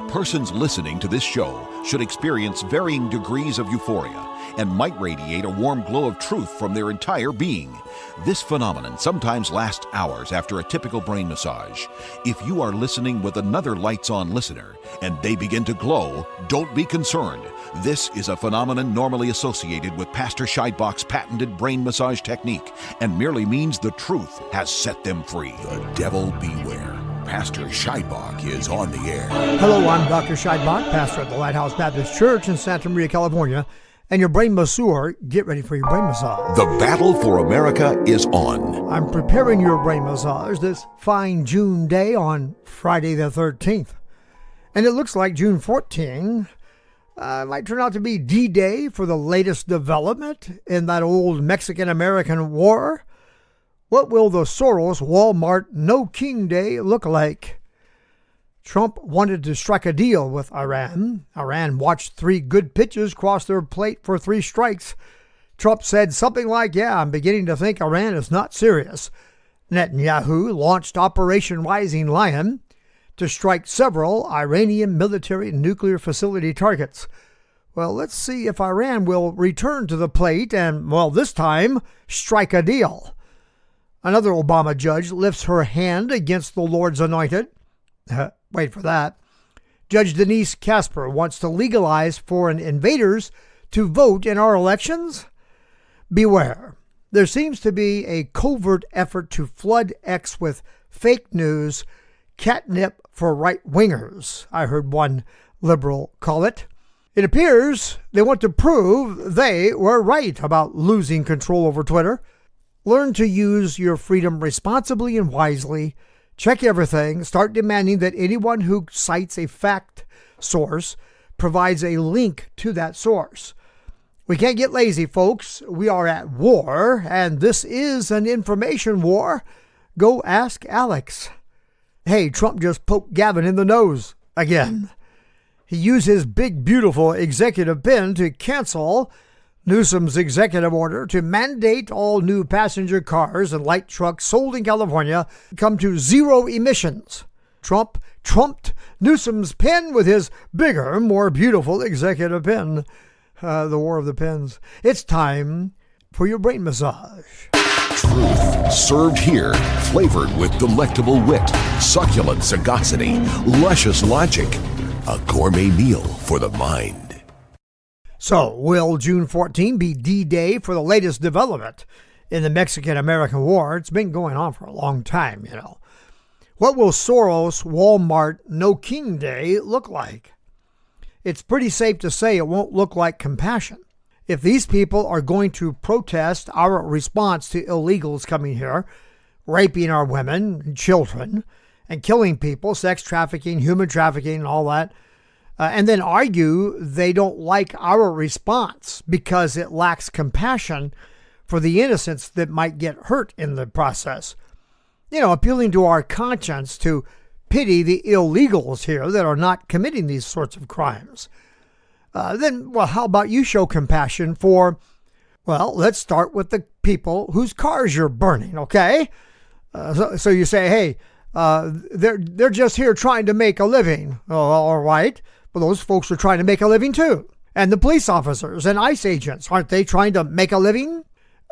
Persons listening to this show should experience varying degrees of euphoria and might radiate a warm glow of truth from their entire being. This phenomenon sometimes lasts hours after a typical brain massage. If you are listening with another lights-on listener and they begin to glow, don't be concerned. This is a phenomenon normally associated with Pastor Scheidbach's patented brain massage technique and merely means the truth has set them free. The devil beware. Pastor Scheidbach is on the air. Hello, I'm Dr. Scheidbach, pastor at the Lighthouse Baptist Church in Santa Maria, California, and your brain masseur. Get ready for your brain massage. The battle for America is on. I'm preparing your brain massage this fine June day on Friday the 13th. And it looks like June 14 might turn out to be D-Day for the latest development in that old Mexican-American war. What will the Soros Walmart No King Day look like? Trump wanted to strike a deal with Iran. Iran watched 3 good pitches cross their plate for 3 strikes. Trump said something like, I'm beginning to think Iran is not serious. Netanyahu launched Operation Rising Lion to strike several Iranian military and nuclear facility targets. Well, let's see if Iran will return to the plate and, this time, strike a deal. Another Obama judge lifts her hand against the Lord's anointed. Wait for that. Judge Denise Casper wants to legalize foreign invaders to vote in our elections. Beware. There seems to be a covert effort to flood X with fake news, catnip for right-wingers, I heard one liberal call it. It appears they want to prove they were right about losing control over Twitter. Learn to use your freedom responsibly and wisely. Check everything. Start demanding that anyone who cites a fact source provides a link to that source. We can't get lazy, folks. We are at war, and this is an information war. Go ask Alex. Hey, Trump just poked Gavin in the nose again. He used his big, beautiful executive pen to cancel Newsom's executive order to mandate all new passenger cars and light trucks sold in California come to 0 emissions. Trump trumped Newsom's pen with his bigger, more beautiful executive pen. The war of the pens. It's time for your brain massage. Truth served here, flavored with delectable wit, succulent sagacity, luscious logic. A gourmet meal for the mind. So, will June 14 be D-Day for the latest development in the Mexican-American War? It's been going on for a long time, What will Soros Walmart No King Day look like? It's pretty safe to say it won't look like compassion. If these people are going to protest our response to illegals coming here, raping our women and children, and killing people, sex trafficking, human trafficking, and all that, and then argue they don't like our response because it lacks compassion for the innocents that might get hurt in the process. Appealing to our conscience to pity the illegals here that are not committing these sorts of crimes. Then how about you show compassion for, let's start with the people whose cars you're burning, okay? So you say, hey, they're just here trying to make a living. Oh, all right. Well, those folks are trying to make a living too. And the police officers and ICE agents, aren't they trying to make a living?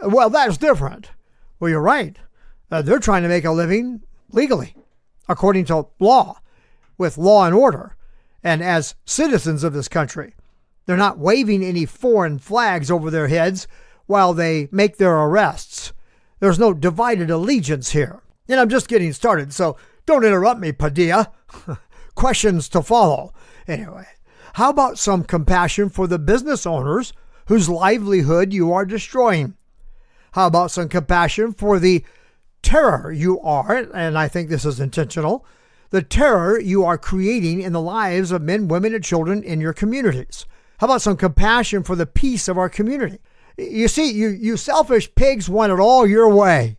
Well, that's different. Well, you're right. They're trying to make a living legally, according to law, with law and order, and as citizens of this country. They're not waving any foreign flags over their heads while they make their arrests. There's no divided allegiance here. And I'm just getting started, so don't interrupt me, Padilla. Questions to follow. Anyway, how about some compassion for the business owners whose livelihood you are destroying? How about some compassion for the terror you are, and I think this is intentional, the terror you are creating in the lives of men, women, and children in your communities? How about some compassion for the peace of our community? You see, you selfish pigs want it all your way.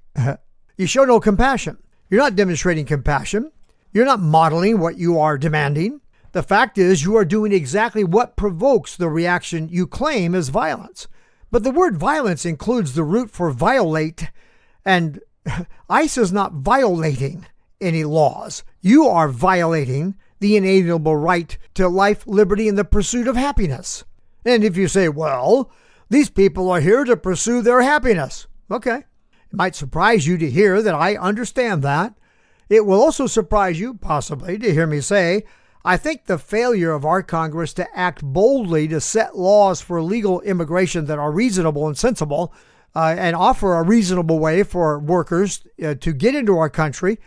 You show no compassion. You're not demonstrating compassion. You're not modeling what you are demanding. The fact is, you are doing exactly what provokes the reaction you claim is violence. But the word violence includes the root for violate, and ICE is not violating any laws. You are violating the inalienable right to life, liberty, and the pursuit of happiness. And if you say, well, these people are here to pursue their happiness. Okay. It might surprise you to hear that I understand that. It will also surprise you, possibly, to hear me say, I think the failure of our Congress to act boldly to set laws for legal immigration that are reasonable and sensible and offer a reasonable way for workers to get into our country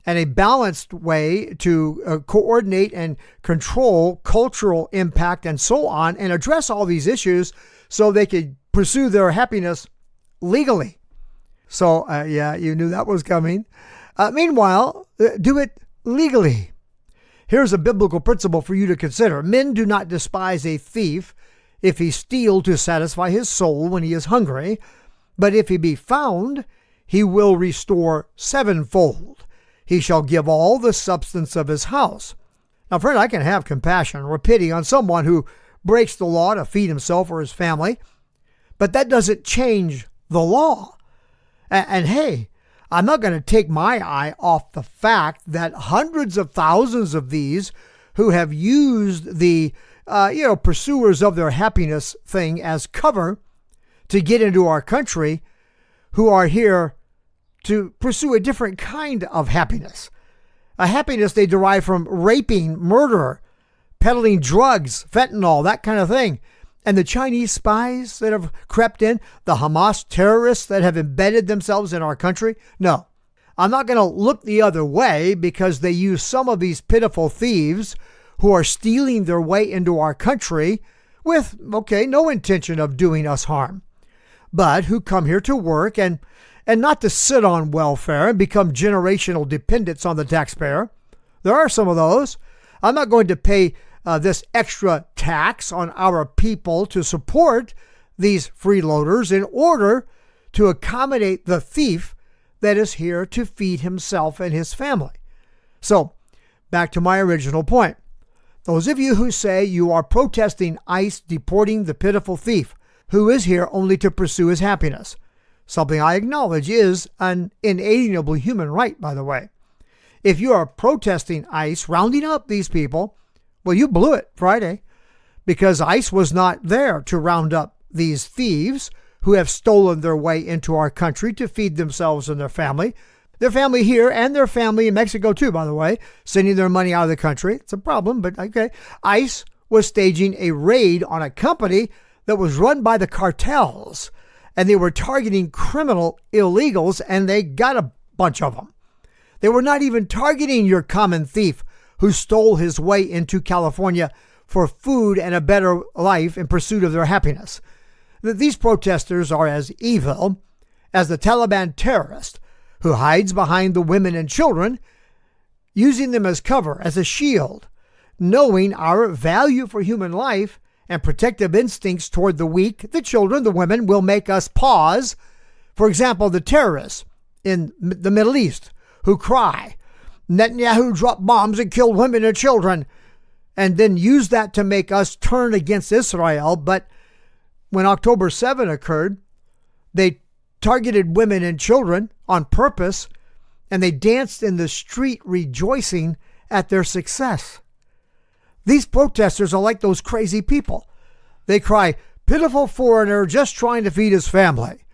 and a balanced way to coordinate and control cultural impact and so on and address all these issues so they could pursue their happiness legally. So, yeah, you knew that was coming. Meanwhile, do it legally. Here's a biblical principle for you to consider. Men do not despise a thief if he steal to satisfy his soul when he is hungry, but if he be found, he will restore sevenfold. He shall give all the substance of his house. Now, friend, I can have compassion or pity on someone who breaks the law to feed himself or his family, but that doesn't change the law. And hey, I'm not going to take my eye off the fact that hundreds of thousands of these who have used the, pursuers of their happiness thing as cover to get into our country, who are here to pursue a different kind of happiness. A happiness they derive from raping, murder, peddling drugs, fentanyl, that kind of thing. And the Chinese spies that have crept in, the Hamas terrorists that have embedded themselves in our country. No, I'm not going to look the other way because they use some of these pitiful thieves who are stealing their way into our country with, no intention of doing us harm, but who come here to work and not to sit on welfare and become generational dependents on the taxpayer. There are some of those. I'm not going to pay this extra tax on our people to support these freeloaders in order to accommodate the thief that is here to feed himself and his family. So, back to my original point. Those of you who say you are protesting ICE deporting the pitiful thief who is here only to pursue his happiness, something I acknowledge is an inalienable human right, by the way. If you are protesting ICE rounding up these people, well, you blew it Friday, because ICE was not there to round up these thieves who have stolen their way into our country to feed themselves and their family here and their family in Mexico too, by the way, sending their money out of the country. It's a problem, but okay. ICE was staging a raid on a company that was run by the cartels, and they were targeting criminal illegals, and they got a bunch of them. They were not even targeting your common thief who stole his way into California for food and a better life in pursuit of their happiness. These protesters are as evil as the Taliban terrorist who hides behind the women and children, using them as cover, as a shield, knowing our value for human life and protective instincts toward the weak, the children, the women, will make us pause. For example, the terrorists in the Middle East who cry, Netanyahu dropped bombs and killed women and children, and then use that to make us turn against Israel. But when October 7 occurred, they targeted women and children on purpose, and they danced in the street rejoicing at their success. These protesters are like those crazy people. They cry, pitiful foreigner just trying to feed his family,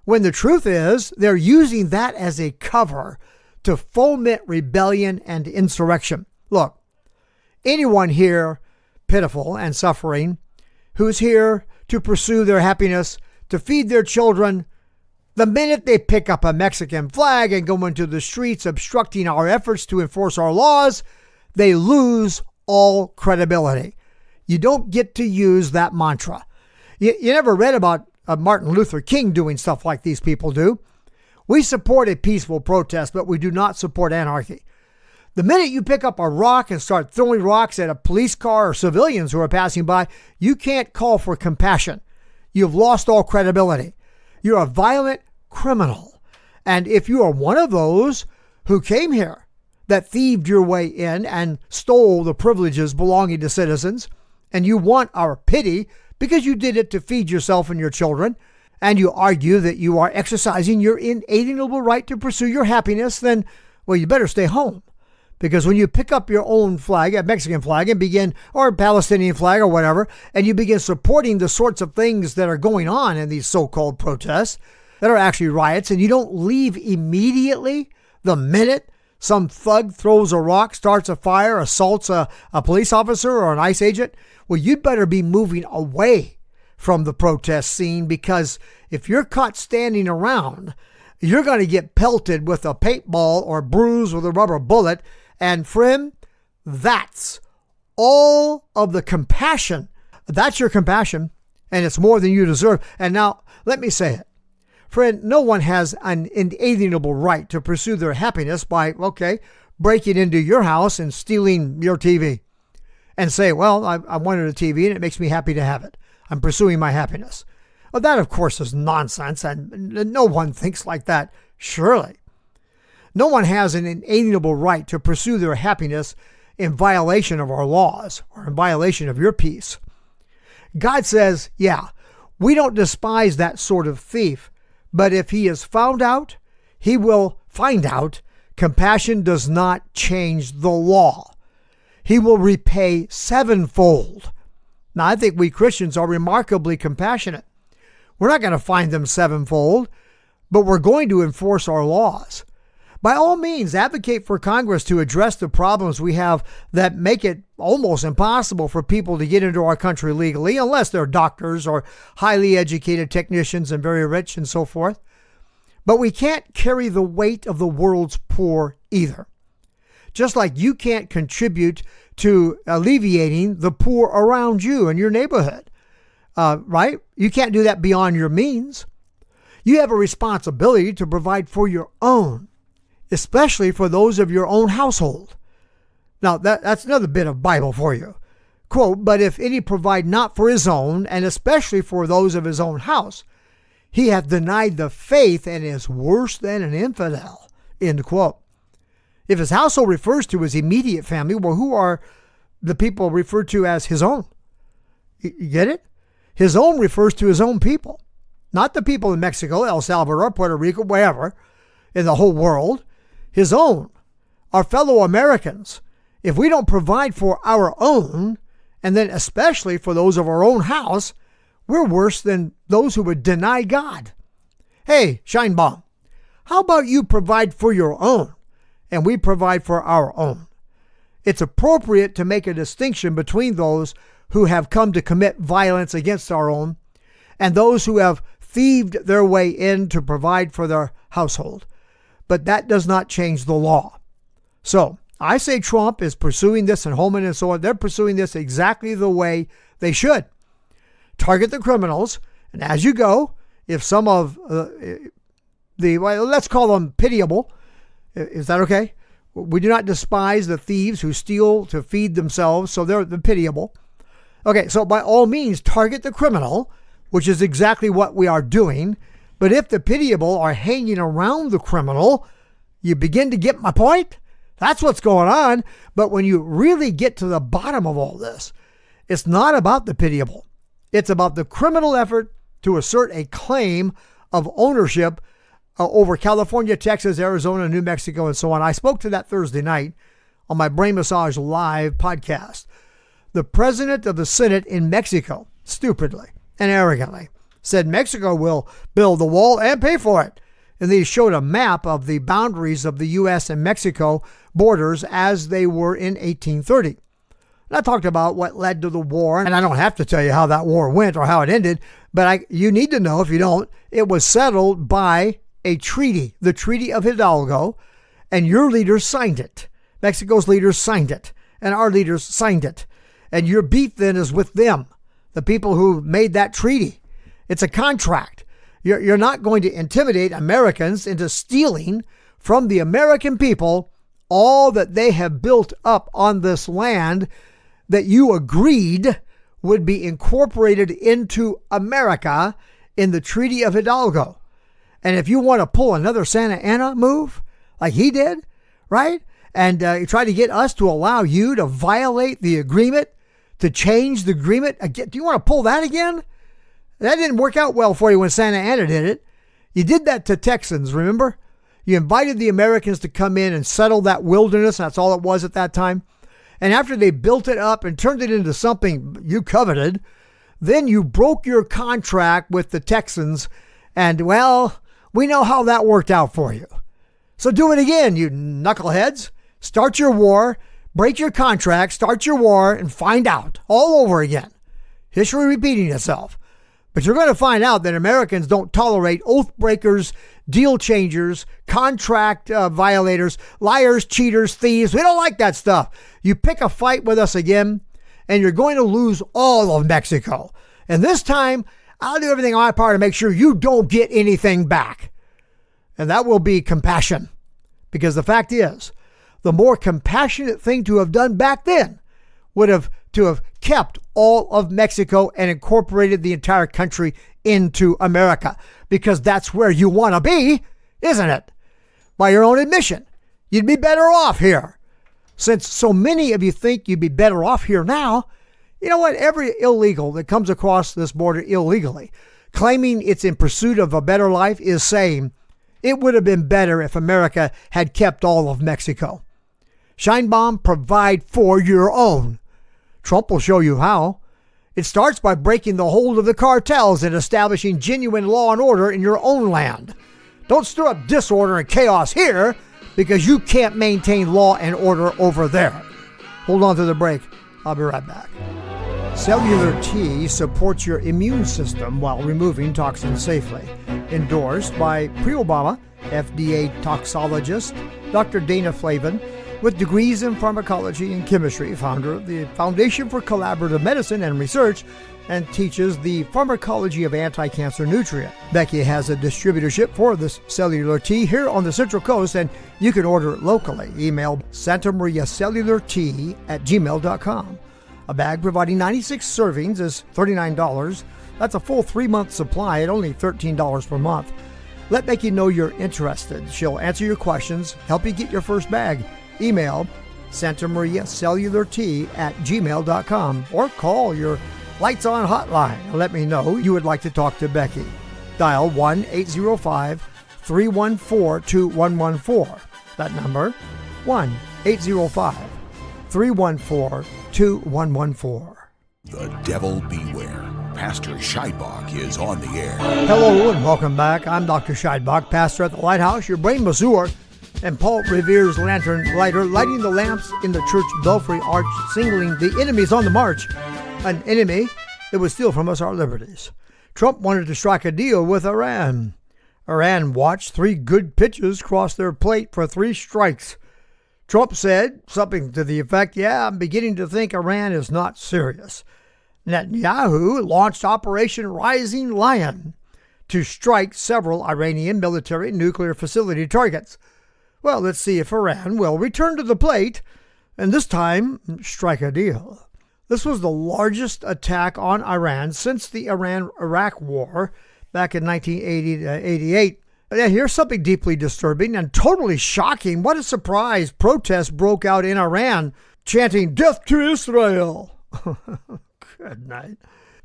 when the truth is they're using that as a cover to foment rebellion and insurrection. Look, anyone here pitiful and suffering who's here to pursue their happiness, to feed their children, the minute they pick up a Mexican flag and go into the streets obstructing our efforts to enforce our laws, they lose all credibility. You don't get to use that mantra. You never read about Martin Luther King doing stuff like these people do. We support a peaceful protest, but we do not support anarchy. The minute you pick up a rock and start throwing rocks at a police car or civilians who are passing by, you can't call for compassion. You've lost all credibility. You're a violent criminal. And if you are one of those who came here, that thieved your way in and stole the privileges belonging to citizens, and you want our pity because you did it to feed yourself and your children, and you argue that you are exercising your inalienable right to pursue your happiness, then, well, you better stay home, Because when you pick up your own flag, a Mexican flag, and begin, or a Palestinian flag or whatever, and you begin supporting the sorts of things that are going on in these so-called protests that are actually riots, and you don't leave immediately the minute some thug throws a rock, starts a fire, assaults a police officer or an ICE agent, well, you'd better be moving away from the protest scene, because if you're caught standing around, you're going to get pelted with a paintball or bruised with a rubber bullet. And friend, that's all of the compassion. That's your compassion, and it's more than you deserve. And now, let me say it. Friend, no one has an inalienable right to pursue their happiness by, breaking into your house and stealing your TV and say, well, I wanted a TV and it makes me happy to have it. I'm pursuing my happiness. Well, that, of course, is nonsense, and no one thinks like that, surely. No one has an inalienable right to pursue their happiness in violation of our laws or in violation of your peace. God says, we don't despise that sort of thief, but if he is found out, he will find out. Compassion does not change the law. He will repay sevenfold. Now, I think we Christians are remarkably compassionate. We're not going to find them sevenfold, but we're going to enforce our laws. By all means, advocate for Congress to address the problems we have that make it almost impossible for people to get into our country legally, unless they're doctors or highly educated technicians and very rich and so forth. But we can't carry the weight of the world's poor either. Just like you can't contribute to alleviating the poor around you in your neighborhood, right? You can't do that beyond your means. You have a responsibility to provide for your own, especially for those of your own household. Now, that's another bit of Bible for you. Quote, but if any provide not for his own, and especially for those of his own house, he hath denied the faith and is worse than an infidel. End quote. If his household refers to his immediate family, well, who are the people referred to as his own? You get it? His own refers to his own people, not the people in Mexico, El Salvador, Puerto Rico, wherever, in the whole world. His own, our fellow Americans. If we don't provide for our own, and then especially for those of our own house, we're worse than those who would deny God. Hey, Shine Bomb, how about you provide for your own, and we provide for our own? It's appropriate to make a distinction between those who have come to commit violence against our own and those who have thieved their way in to provide for their household. But that does not change the law. So I say Trump is pursuing this, and Holman and so on. They're pursuing this exactly the way they should. Target the criminals. And as you go, if some of let's call them pitiable. Is that okay? We do not despise the thieves who steal to feed themselves. So they're the pitiable. Okay. So by all means, target the criminal, which is exactly what we are doing. But if the pitiable are hanging around the criminal, you begin to get my point? That's what's going on. But when you really get to the bottom of all this, it's not about the pitiable. It's about the criminal effort to assert a claim of ownership over California, Texas, Arizona, New Mexico, and so on. I spoke to that Thursday night on my Brain Massage Live podcast. The president of the Senate in Mexico, stupidly and arrogantly, said Mexico will build the wall and pay for it. And they showed a map of the boundaries of the U.S. and Mexico borders as they were in 1830. And I talked about what led to the war, and I don't have to tell you how that war went or how it ended, but you need to know if you don't. It was settled by a treaty, the Treaty of Hidalgo, and your leaders signed it. Mexico's leaders signed it, and our leaders signed it. And your beef then is with them, the people who made that treaty. It's a contract. You're not going to intimidate Americans into stealing from the American people all that they have built up on this land that you agreed would be incorporated into America in the Treaty of Hidalgo. And if you want to pull another Santa Anna move like he did, right? And try to get us to allow you to violate the agreement, to change the agreement again. Do you want to pull that again? That didn't work out well for you when Santa Anna did it. You did that to Texans, remember? You invited the Americans to come in and settle that wilderness. That's all it was at that time. And after they built it up and turned it into something you coveted, then you broke your contract with the Texans. And, well, we know how that worked out for you. So do it again, you knuckleheads. Start your war, break your contract, start your war, and find out all over again. History repeating itself. But you're going to find out that Americans don't tolerate oath breakers, deal changers, contract violators, liars, cheaters, thieves. We don't like that stuff. You pick a fight with us again, and you're going to lose all of Mexico. And this time, I'll do everything on my part to make sure you don't get anything back. And that will be compassion. Because the fact is, the more compassionate thing to have done back then would have to have kept all of Mexico and incorporated the entire country into America. Because that's where you want to be, isn't it? By your own admission, you'd be better off here. Since so many of you think you'd be better off here now, you know what? Every illegal that comes across this border illegally, claiming it's in pursuit of a better life, is saying it would have been better if America had kept all of Mexico. Scheinbaum, provide for your own. Trump will show you how. It starts by breaking the hold of the cartels and establishing genuine law and order in your own land. Don't stir up disorder and chaos here because you can't maintain law and order over there. Hold on to the break. I'll be right back. Cellular T supports your immune system while removing toxins safely. Endorsed by pre-Obama FDA toxologist Dr. Dana Flavin, with degrees in pharmacology and chemistry, founder of the Foundation for Collaborative Medicine and Research, and teaches the pharmacology of anti-cancer nutrient. Becky has a distributorship for this Cellular T here on the Central Coast, and you can order it locally. Email santamariacellularT@gmail.com. A bag providing 96 servings is $39. That's a full 3-month supply at only $13 per month. Let Becky know you're interested. She'll answer your questions, help you get your first bag. Email santamariacellularT@gmail.com or call your Lights On hotline and let me know you would like to talk to Becky. Dial 1-805-314-2114. That number, 1-805-314-2114. The devil beware. Pastor Scheidbach is on the air. Hello and welcome back. I'm Dr. Scheidbach, pastor at the Lighthouse, your brain masseur, and Paul Revere's lantern lighter, lighting the lamps in the church belfry arch, signaling the enemies on the march, an enemy that would steal from us our liberties. Trump wanted to strike a deal with Iran. Iran watched 3 good pitches cross their plate for 3 strikes. Trump said something to the effect, "Yeah, I'm beginning to think Iran is not serious." Netanyahu launched Operation Rising Lion to strike several Iranian military and nuclear facility targets. Well, let's see if Iran will return to the plate and this time strike a deal. This was the largest attack on Iran since the Iran-Iraq War back in 1988. Here's something deeply disturbing and totally shocking. What a surprise. Protests broke out in Iran, chanting, "Death to Israel." Good night.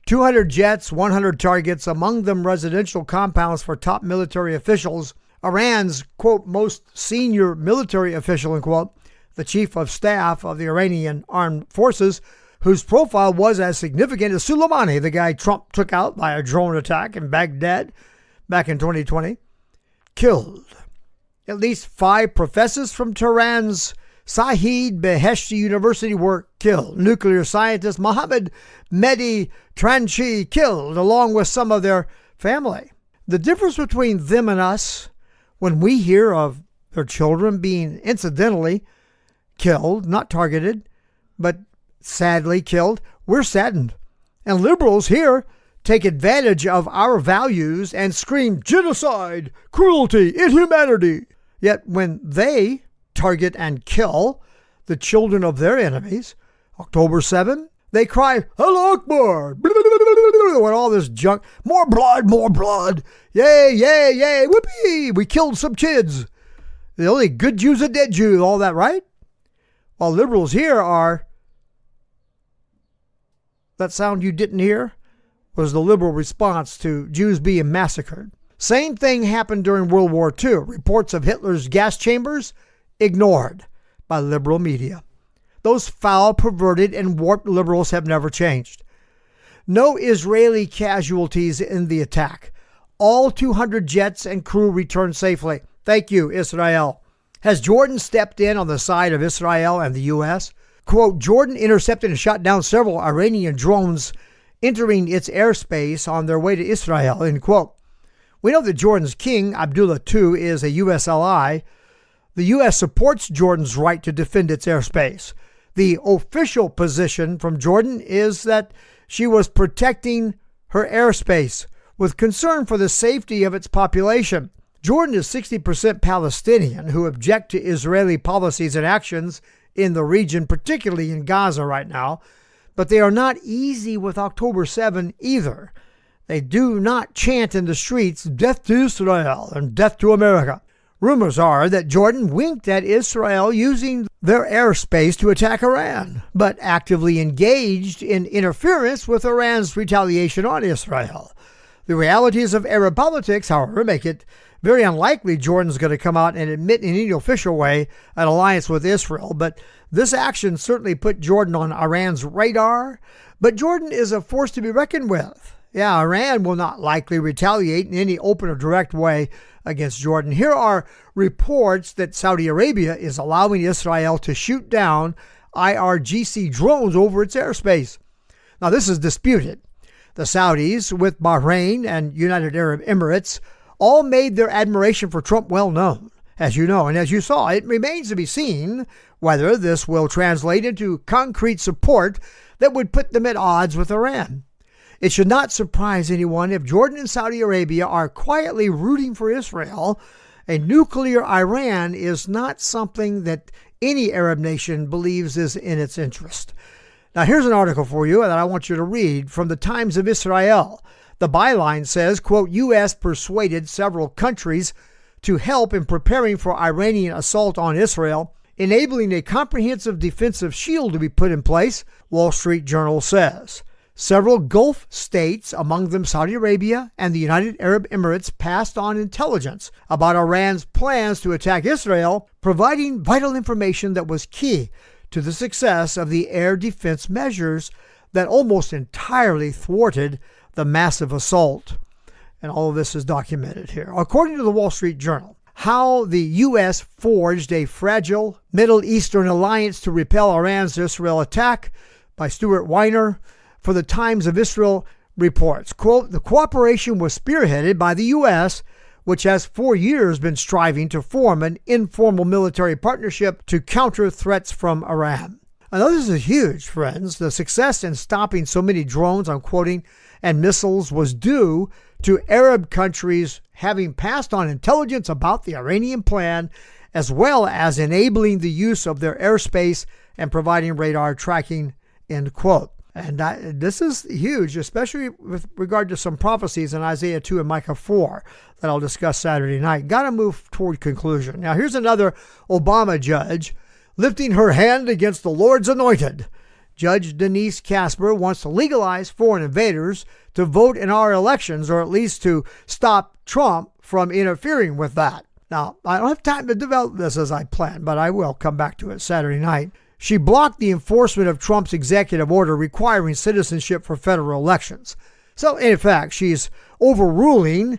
200 jets, 100 targets, among them residential compounds for top military officials. Iran's, quote, most senior military official, unquote, the chief of staff of the Iranian armed forces, whose profile was as significant as Soleimani, the guy Trump took out by a drone attack in Baghdad back in 2020, killed. At least 5 professors from Tehran's Saeed Beheshti University were killed. Nuclear scientist Mohammad Mehdi Tranchi killed, along with some of their family. The difference between them and us, when we hear of their children being incidentally killed, not targeted, but sadly killed, we're saddened. And liberals here take advantage of our values and scream genocide, cruelty, inhumanity. Yet when they target and kill the children of their enemies, October 7, they cry, "Allah Akbar," with all this junk, more blood, yay, yay, yay, whoopee, we killed some kids. The only good Jew's a dead Jew, all that, right? While liberals here are, that sound you didn't hear was the liberal response to Jews being massacred. Same thing happened during World War II. Reports of Hitler's gas chambers ignored by liberal media. Those foul, perverted, and warped liberals have never changed. No Israeli casualties in the attack. All 200 jets and crew returned safely. Thank you, Israel. Has Jordan stepped in on the side of Israel and the U.S.? Quote, Jordan intercepted and shot down several Iranian drones entering its airspace on their way to Israel, end quote. We know that Jordan's king, Abdullah II, is a U.S. ally. The U.S. supports Jordan's right to defend its airspace. The official position from Jordan is that she was protecting her airspace with concern for the safety of its population. Jordan is 60% Palestinian who object to Israeli policies and actions in the region, particularly in Gaza right now, but they are not easy with October 7 either. They do not chant in the streets, death to Israel and death to America. Rumors are that Jordan winked at Israel using their airspace to attack Iran, but actively engaged in interference with Iran's retaliation on Israel. The realities of Arab politics, however, make it very unlikely Jordan's going to come out and admit in any official way an alliance with Israel, but this action certainly put Jordan on Iran's radar. But Jordan is a force to be reckoned with. Yeah, Iran will not likely retaliate in any open or direct way against Jordan. Here are reports that Saudi Arabia is allowing Israel to shoot down IRGC drones over its airspace. Now, this is disputed. The Saudis, with Bahrain and United Arab Emirates, all made their admiration for Trump well known, as you know, and as you saw. It remains to be seen whether this will translate into concrete support that would put them at odds with Iran. It should not surprise anyone if Jordan and Saudi Arabia are quietly rooting for Israel. A nuclear Iran is not something that any Arab nation believes is in its interest. Now, here's an article for you that I want you to read from the Times of Israel. The byline says, quote, U.S. persuaded several countries to help in preparing for Iranian assault on Israel, enabling a comprehensive defensive shield to be put in place, Wall Street Journal says. Several Gulf states, among them Saudi Arabia and the United Arab Emirates, passed on intelligence about Iran's plans to attack Israel, providing vital information that was key to the success of the air defense measures that almost entirely thwarted the massive assault. And all of this is documented here. According to the Wall Street Journal, how the U.S. forged a fragile Middle Eastern alliance to repel Iran's Israel attack by Stuart Weiner for the Times of Israel reports, quote, the cooperation was spearheaded by the U.S., which has for years been striving to form an informal military partnership to counter threats from Iran. Now, this is huge, friends. The success in stopping so many drones, I'm quoting, and missiles was due to Arab countries having passed on intelligence about the Iranian plan, as well as enabling the use of their airspace and providing radar tracking, end quote. And this is huge, especially with regard to some prophecies in Isaiah 2 and Micah 4 that I'll discuss Saturday night. Got to move toward conclusion. Now, here's another Obama judge lifting her hand against the Lord's anointed. Judge Denise Casper wants to legalize foreign invaders to vote in our elections, or at least to stop Trump from interfering with that. Now, I don't have time to develop this as I planned, but I will come back to it Saturday night. She blocked the enforcement of Trump's executive order requiring citizenship for federal elections. So, in fact, she's overruling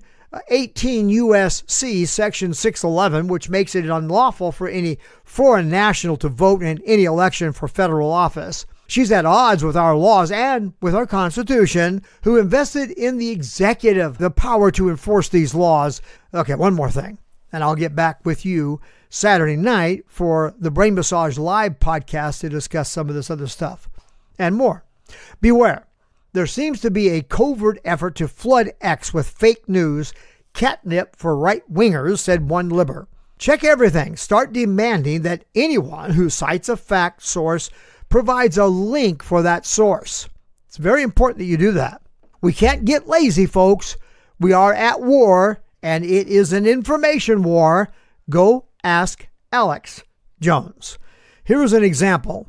18 U.S.C. Section 611, which makes it unlawful for any foreign national to vote in any election for federal office. She's at odds with our laws and with our Constitution, who invested in the executive the power to enforce these laws. Okay, one more thing, and I'll get back with you Saturday night for the Brain Massage Live podcast to discuss some of this other stuff and more. Beware, there seems to be a covert effort to flood X with fake news, catnip for right-wingers, said one libber. Check everything. Start demanding that anyone who cites a fact source provides a link for that source. It's very important that you do that. We can't get lazy, folks. We are at war, and it is an information war. Go ask Alex Jones. Here is an example.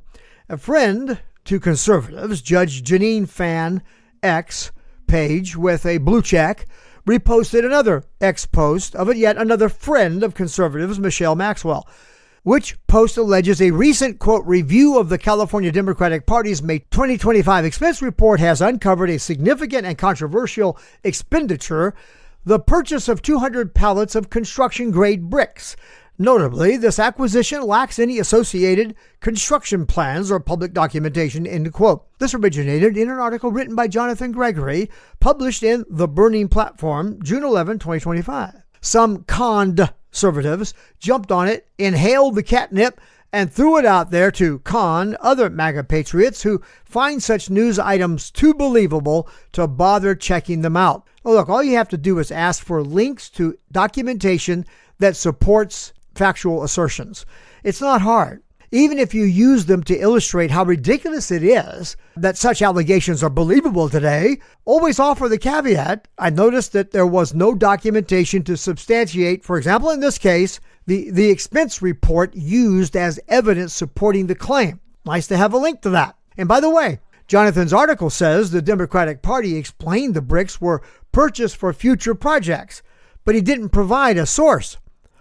A friend to conservatives, Judge Janine Fan X page with a blue check, reposted another ex-post of yet another friend of conservatives, Michelle Maxwell, which post alleges a recent, quote, review of the California Democratic Party's May 2025 expense report has uncovered a significant and controversial expenditure, the purchase of 200 pallets of construction-grade bricks. Notably, this acquisition lacks any associated construction plans or public documentation, end quote. This originated in an article written by Jonathan Gregory, published in The Burning Platform, June 11, 2025. Some conservatives jumped on it, inhaled the catnip, and threw it out there to con other MAGA patriots who find such news items too believable to bother checking them out. Well, look, all you have to do is ask for links to documentation that supports factual assertions. It's not hard. Even if you use them to illustrate how ridiculous it is that such allegations are believable today, always offer the caveat. I noticed that there was no documentation to substantiate, for example, in this case, the expense report used as evidence supporting the claim. Nice to have a link to that. And by the way, Jonathan's article says the Democratic Party explained the bricks were purchased for future projects, but he didn't provide a source.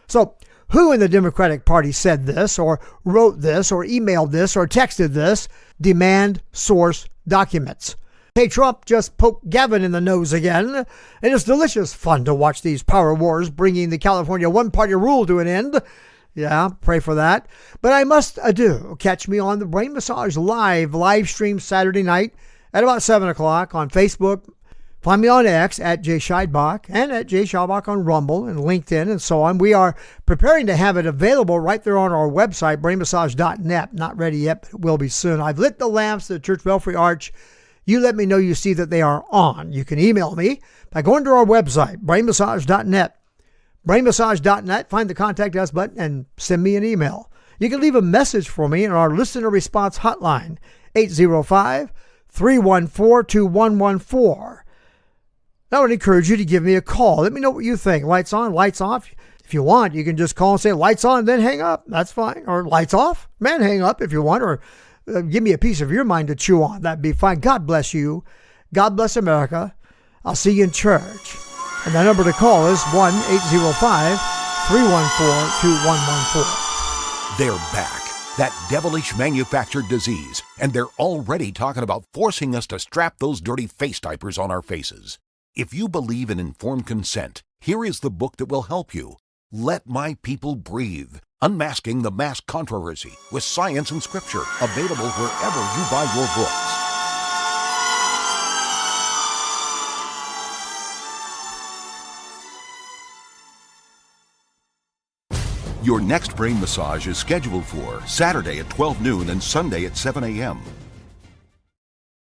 So, who in the Democratic Party said this, or wrote this, or emailed this, or texted this? Demand source documents. Hey, Trump just poked Gavin in the nose again, and it's delicious fun to watch these power wars bringing the California one-party rule to an end. Yeah, pray for that. But I must adieu. Catch me on the Brain Massage live stream Saturday night at about 7 o'clock on Facebook. Find me on X at Jay Scheidbach and at Jay Scheidbach on Rumble and LinkedIn and so on. We are preparing to have it available right there on our website, brainmassage.net. Not ready yet, but it will be soon. I've lit the lamps at the Church Belfry Arch. You let me know you see that they are on. You can email me by going to our website, brainmassage.net. Brainmassage.net, find the contact us button and send me an email. You can leave a message for me in our listener response hotline, 805-314-2114. I would encourage you to give me a call. Let me know what you think. Lights on, lights off. If you want, you can just call and say lights on, then hang up. That's fine. Or lights off, man, hang up if you want. Or give me a piece of your mind to chew on. That'd be fine. God bless you. God bless America. I'll see you in church. And the number to call is 1-805-314-2114. They're back. That devilish manufactured disease. And they're already talking about forcing us to strap those dirty face diapers on our faces. If you believe in informed consent, here is the book that will help you. Let My People Breathe. Unmasking the Mask Controversy with Science and Scripture. Available wherever you buy your books. Your next brain massage is scheduled for Saturday at 12 noon and Sunday at 7 a.m.